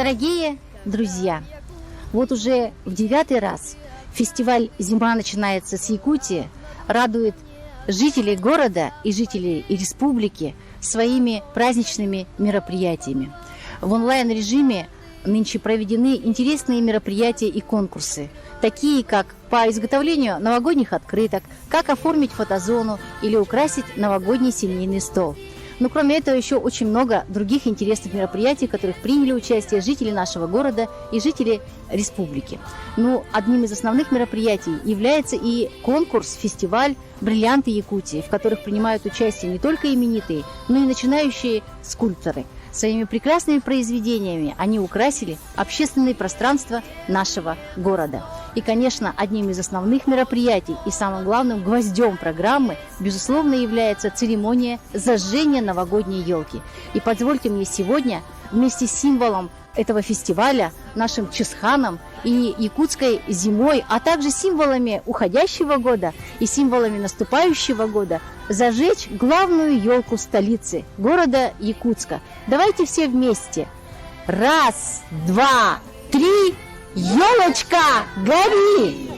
Дорогие друзья, вот уже в 9-й раз фестиваль «Зима начинается с Якутии» радует жителей города и жителей республики своими праздничными мероприятиями. В онлайн-режиме нынче проведены интересные мероприятия и конкурсы, такие как по изготовлению новогодних открыток, как оформить фотозону или украсить новогодний семейный стол. Но кроме этого еще очень много других интересных мероприятий, в которых приняли участие жители нашего города и жители республики. Ну, одним из основных мероприятий является и конкурс, фестиваль «Бриллианты Якутии», в которых принимают участие не только именитые, но и начинающие скульпторы. Своими прекрасными произведениями они украсили общественное пространство нашего города. И, конечно, одним из основных мероприятий и самым главным гвоздем программы, безусловно, является церемония зажжения новогодней елки. И позвольте мне сегодня вместе с символом этого фестиваля, нашим Чисханом и якутской зимой, а также символами уходящего года и символами наступающего года, зажечь главную елку столицы, города Якутска. Давайте все вместе. 1, 2, 3, елочка, гори!